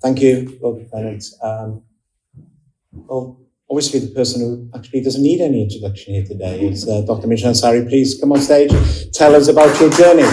Thank you, both panelists. Well, obviously the person who actually doesn't need any introduction here today is Dr. Minshad Ansari. Please come on stage, tell us about your journey.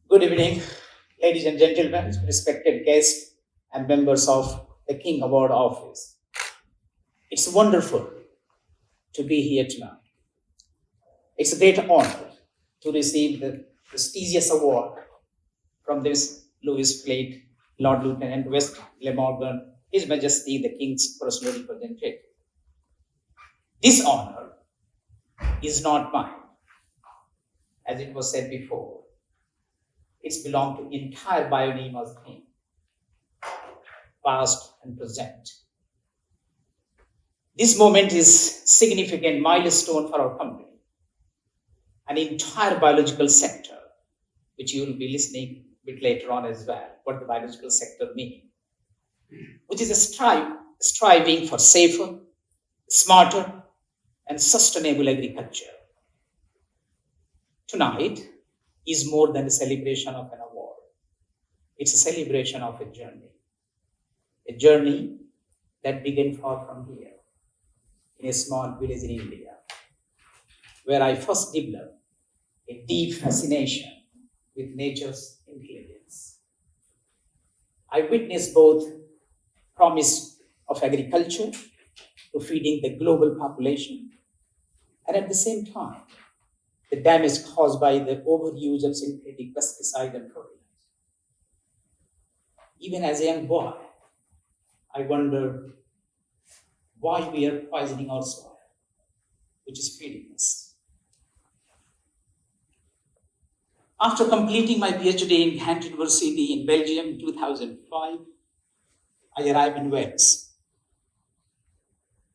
Good evening, ladies and gentlemen, respected guests and members of the King Award Office. It's wonderful to be here tonight. It's a great honor to receive the prestigious award from this Louis Plate, Lord Lieutenant West Glamorgan, His Majesty the King's personal representative. This honor is not mine, as it was said before. It's belonged to entire Bionema's team, past and present. This moment is significant milestone for our company, an entire biological sector, which you will be listening a bit later on as well, what the biological sector means, which is a striving for safer, smarter, and sustainable agriculture. Tonight is more than a celebration of an award. It's a celebration of a journey that began far from here, in a small village in India, where I first developed a deep fascination with nature's intelligence. I witnessed both promise of agriculture to feeding the global population, and at the same time, the damage caused by the overuse of synthetic pesticides and fertilizers. Even as a young boy, I wondered why we are poisoning our soil, which is feeding us. After completing my PhD in Ghent University in Belgium in 2005, I arrived in Wales,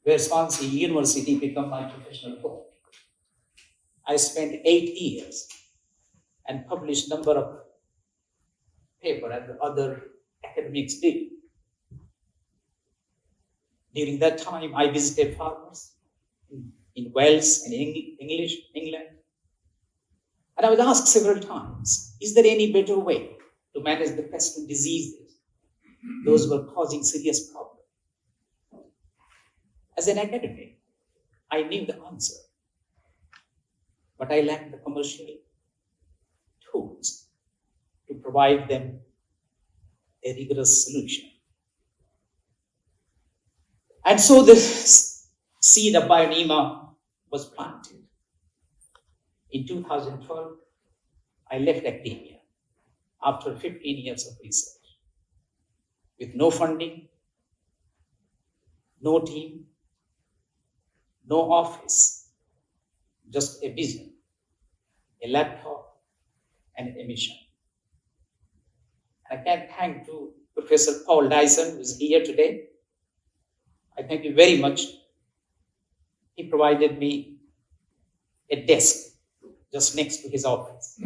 where Swansea University became my professional home. I spent 8 years and published a number of papers as the other academics did. During that time, I visited farmers in Wales and England. And I was asked several times, is there any better way to manage the pests and diseases? Those were causing serious problems. As an academic, I knew the answer, but I lacked the commercial tools to provide them a rigorous solution. And so the seed of Bionema was planted. In 2012, I left academia after 15 years of research, with no funding, no team, no office, just a vision, a laptop, and a mission. I can thank to Professor Paul Dyson, who is here today. I thank you very much. He provided me a desk just next to his office.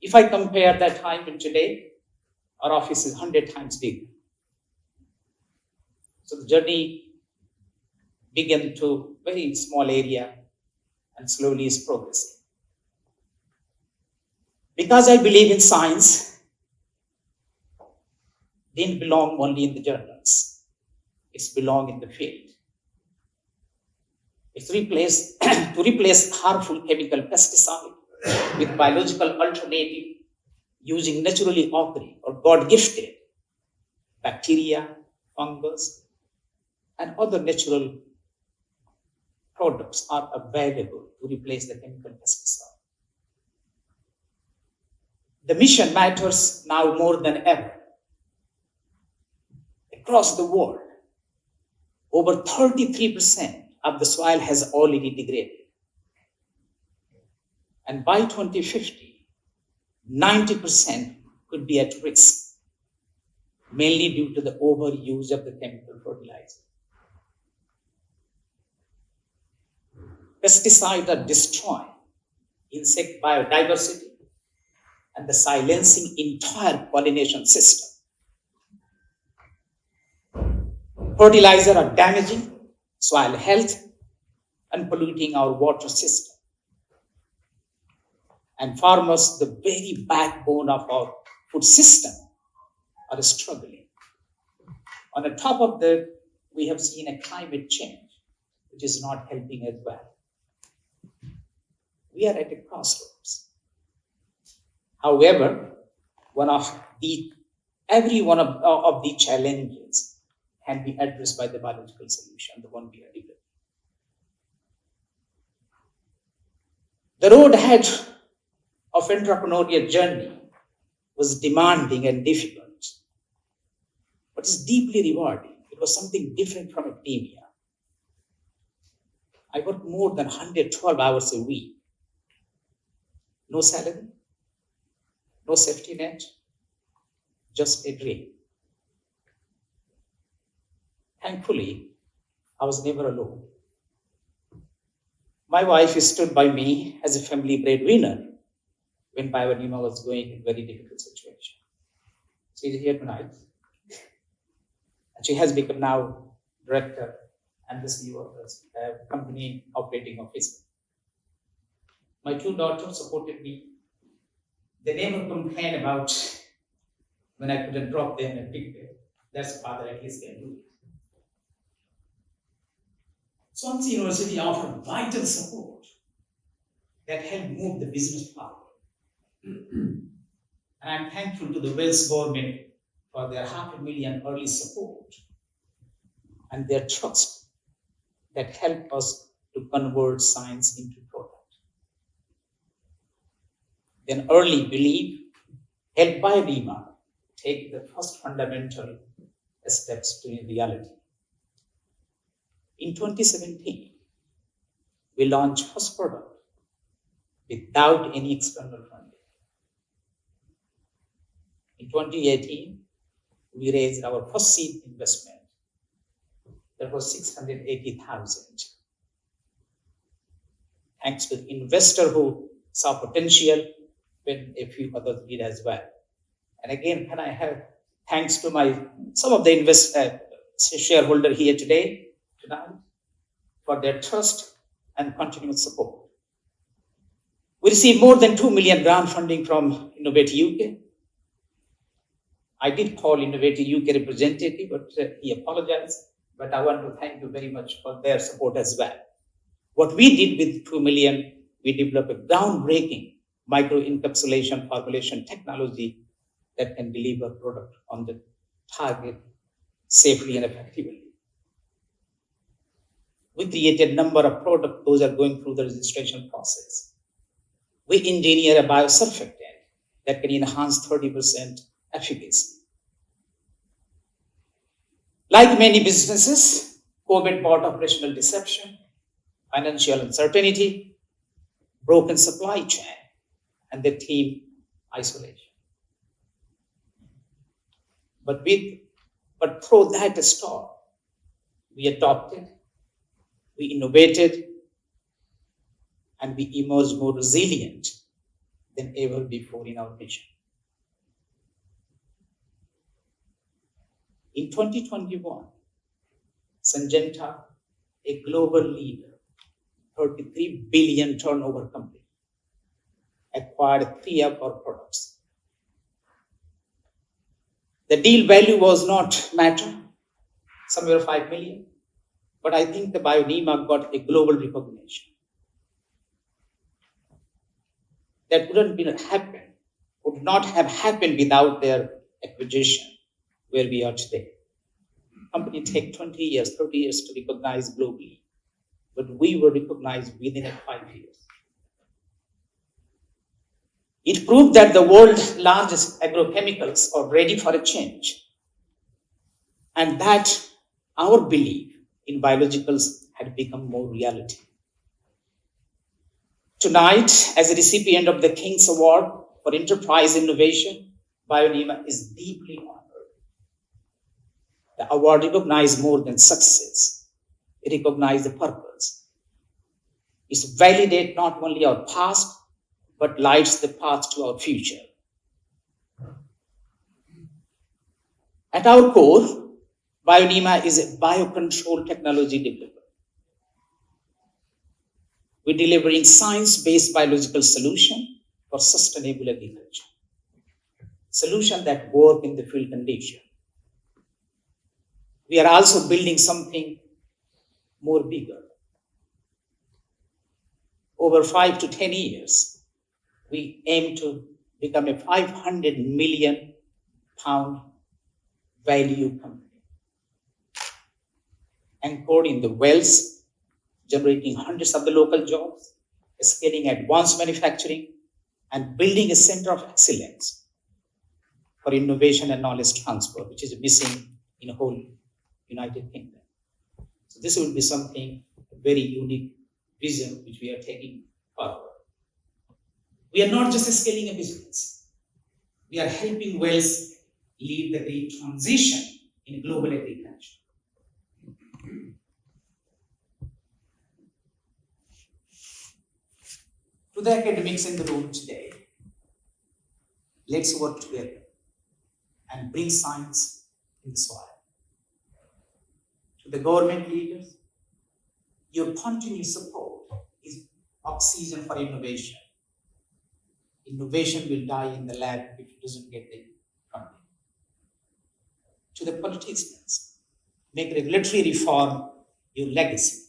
If I compare that time and today, our office is 100 times bigger. So the journey began to a very small area and slowly is progressing. Because I believe in science, didn't belong only in the journals. It's belong in the field. It's to replace harmful chemical pesticide with biological alternative using naturally occurring or God-gifted bacteria, fungus, and other natural products are available to replace the chemical pesticide. The mission matters now more than ever. Across the world, over 33% of the soil has already degraded. And by 2050, 90% could be at risk, mainly due to the overuse of the chemical fertilizer. Pesticides are destroying insect biodiversity and the silencing entire pollination system. Fertilizers are damaging soil health and polluting our water system. And farmers, the very backbone of our food system, are struggling. On the top of that, we have seen a climate change, which is not helping as well. We are at a crossroads. However, every one of the challenges can be addressed by the biological solution, the one we are developing. The road ahead of entrepreneurial journey was demanding and difficult, but it's deeply rewarding. It was something different from academia. I worked more than 112 hours a week. No salary, no safety net, just a dream. Thankfully, I was never alone. My wife stood by me as a family breadwinner when Bionema was going in a very difficult situation. She is here tonight. And she has become now director and the CEO of the company operating officer. My two daughters supported me. They never complained about when I couldn't drop them and pick them. That's father at least can do it. Swansea University offered vital support that helped move the business forward. And I'm thankful to the Wales government for their $500,000 early support and their trust that helped us to convert science into product. Then early belief helped Bionema take the first fundamental steps to reality. In 2017, we launched first product without any external funding. In 2018, we raised our first seed investment. That was 680,000. Thanks to the investor who saw potential when a few others did as well. And again, can I have thanks to some of the shareholder here tonight for their trust and continued support. We received more than 2 million grant funding from Innovate UK. I did call Innovate UK representative, but he apologized. But I want to thank you very much for their support as well. What we did with 2 million, we developed a groundbreaking microencapsulation formulation technology that can deliver product on the target safely and effectively. We created a number of products, those are going through the registration process. We engineer a biosurfactant that can enhance 30% efficacy. Like many businesses, COVID brought operational deception, financial uncertainty, broken supply chain, and the team isolation. But through that storm, we adopted, we innovated, and we emerged more resilient than ever before in our mission. In 2021, Syngenta, a global leader, 33 billion turnover company, acquired 3 of our products. The deal value was not matter, somewhere 5 million, but I think the Bionema got a global recognition. That would not have happened without their acquisition where we are today. Company take 20 years, 30 years to recognize globally, but we were recognized within 5 years. It proved that the world's largest agrochemicals are ready for a change, and that our belief in biologicals had become more reality. Tonight, as a recipient of the King's Award for Enterprise Innovation, Bionema is deeply honored. The award recognizes more than success. It recognizes the purpose. It validates not only our past, but lights the path to our future. At our core, Bionema is a biocontrol technology developer. We're delivering science-based biological solution for sustainable agriculture. Solution that work in the field condition. We are also building something more bigger. Over 5 to 10 years, we aim to become a 500 million pound value company, anchored in the wells, generating hundreds of the local jobs, scaling advanced manufacturing, and building a center of excellence for innovation and knowledge transfer, which is missing in the whole United Kingdom. So this will be something, a very unique vision which we are taking forward. We are not just scaling a business. We are helping Wales lead the green transition in global agriculture. To the academics in the room today, let's work together and bring science in the soil. To the government leaders, your continued support is oxygen for innovation. Innovation will die in the lab if it doesn't get the funding. To the politicians, make regulatory reform your legacy.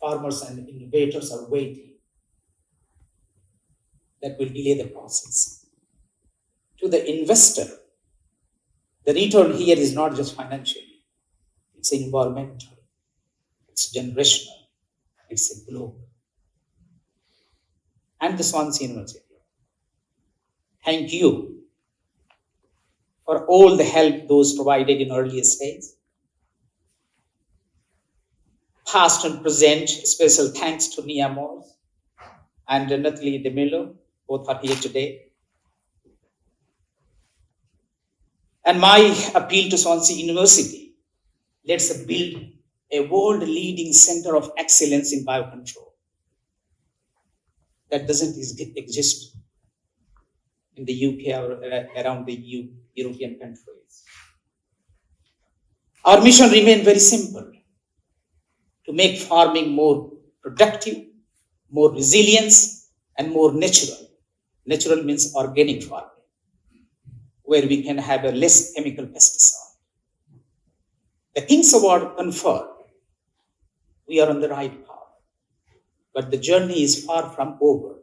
Farmers and innovators are waiting. That will delay the process. To the investor, the return here is not just financial, it's environmental, it's generational, it's a global. And the Swansea University, thank you for all the help those provided in earlier stage. Past and present, special thanks to Nia Morse and Natalie DeMillo, both are here today. And my appeal to Swansea University, let's build a world-leading center of excellence in biocontrol. That doesn't exist in the UK or around the European countries. Our mission remains very simple, to make farming more productive, more resilient, and more natural. Natural means organic farming, where we can have a less chemical pesticide. The King's Award conferred, we are on the right path, but the journey is far from over.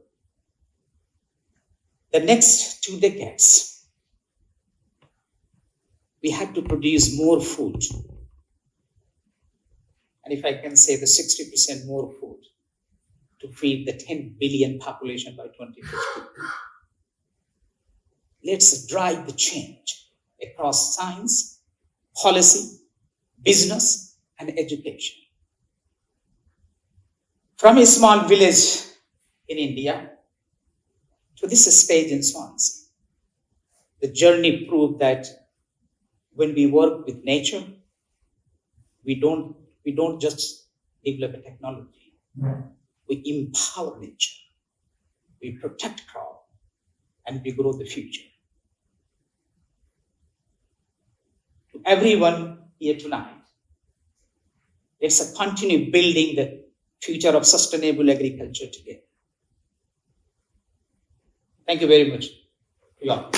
The next 2 decades, we have to produce more food. And if I can say the 60% more food to feed the 10 billion population by 2050. Let's drive the change across science, policy, business, and education. From a small village in India to this stage in Swansea, the journey proved that when we work with nature, we don't just develop a technology. We empower nature. We protect crop, and we grow the future. To everyone here tonight, let's continue building the future of sustainable agriculture together. Thank you very much. Yeah.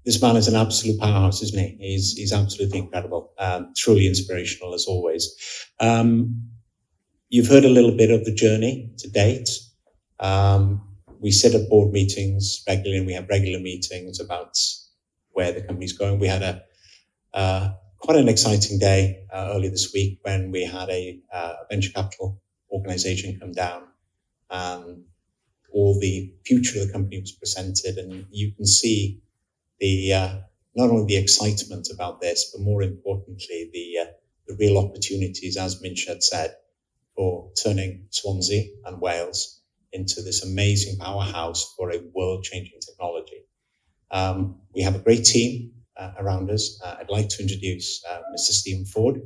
This man is an absolute powerhouse, isn't he? He's absolutely incredible, truly inspirational as always. You've heard a little bit of the journey to date. We sit at board meetings regularly, and we have regular meetings about where the company's going. We had quite an exciting day earlier this week when we had a venture capital organization come down, and all the future of the company was presented, and you can see not only the excitement about this, but more importantly, the real opportunities, as Minshad said, for turning Swansea and Wales into this amazing powerhouse for a world-changing technology. We have a great team around us. I'd like to introduce Mr. Stephen Ford,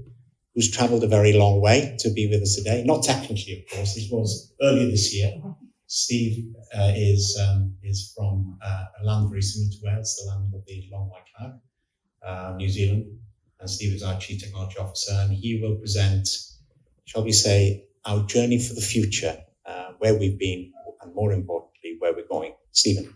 who's travelled a very long way to be with us today. Not technically, of course. This was earlier this year. Steve is from a land very similar to Wales, the land of the long white cloud, New Zealand. And Steve is our Chief Technology Officer, and he will present, shall we say, our journey for the future, where we've been, and more importantly, where we're going. Stephen.